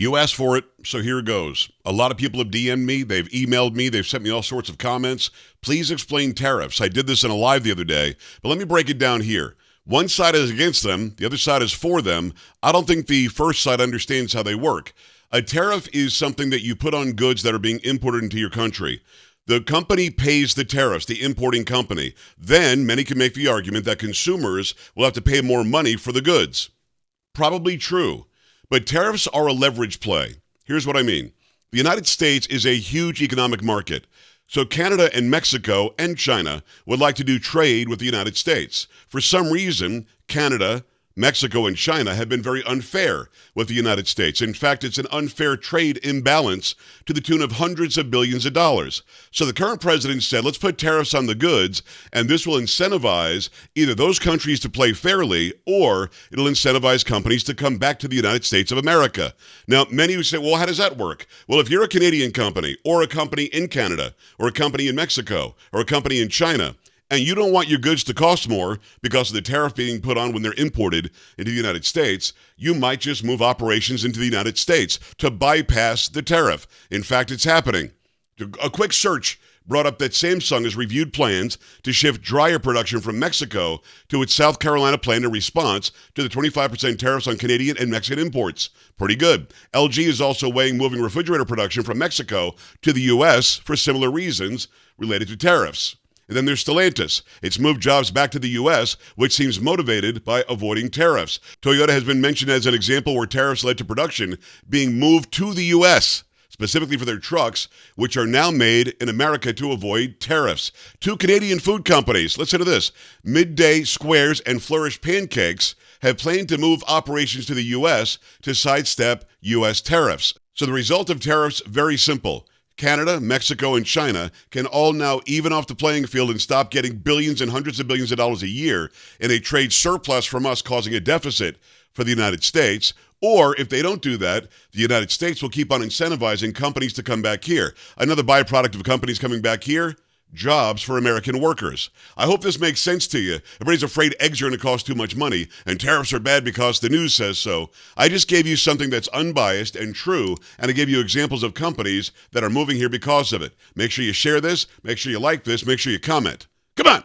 You asked for it, so here it goes. A lot of people have DM'd me, they've emailed me, they've sent me all sorts of comments. Please explain tariffs. I did this in a live the other day, but let me break it down here. One side is against them, the other side is for them. I don't think the first side understands how they work. A tariff is something that you put on goods that are being imported into your country. The company pays the tariffs, the importing company. Then many can make the argument that consumers will have to pay more money for the goods. Probably true. But tariffs are a leverage play. Here's what I mean. The United States is a huge economic market. So Canada and Mexico and China would like to do trade with the United States. For some reason, Canada, Mexico, and China have been very unfair with the United States. In fact, it's an unfair trade imbalance to the tune of hundreds of billions of dollars. So the current president said, let's put tariffs on the goods, and this will incentivize either those countries to play fairly, or it'll incentivize companies to come back to the United States of America. Now, many would say, well, how does that work? Well, if you're a Canadian company, or a company in Canada, or a company in Mexico, or a company in China, and you don't want your goods to cost more because of the tariff being put on when they're imported into the United States, you might just move operations into the United States to bypass the tariff. In fact, it's happening. A quick search brought up that Samsung has reviewed plans to shift dryer production from Mexico to its South Carolina plant in response to the 25% tariffs on Canadian and Mexican imports. Pretty good. LG is also weighing moving refrigerator production from Mexico to the U.S. for similar reasons related to tariffs. And then there's Stellantis. It's moved jobs back to the U.S., which seems motivated by avoiding tariffs. Toyota has been mentioned as an example where tariffs led to production being moved to the U.S., specifically for their trucks, which are now made in America to avoid tariffs. Two Canadian food companies, listen to this, Midday Squares and Flourish Pancakes, have planned to move operations to the U.S. to sidestep U.S. tariffs. So the result of tariffs, very simple. Canada, Mexico, and China can all now even off the playing field and stop getting billions and hundreds of billions of dollars a year in a trade surplus from us, causing a deficit for the United States. Or if they don't do that, the United States will keep on incentivizing companies to come back here. Another byproduct of companies coming back here, jobs for American workers. I hope this makes sense to you. Everybody's afraid eggs are going to cost too much money, and tariffs are bad because the news says so. I just gave you something that's unbiased and true, and I gave you examples of companies that are moving here because of it. Make sure you share this, make sure you like this, make sure you comment. Come on!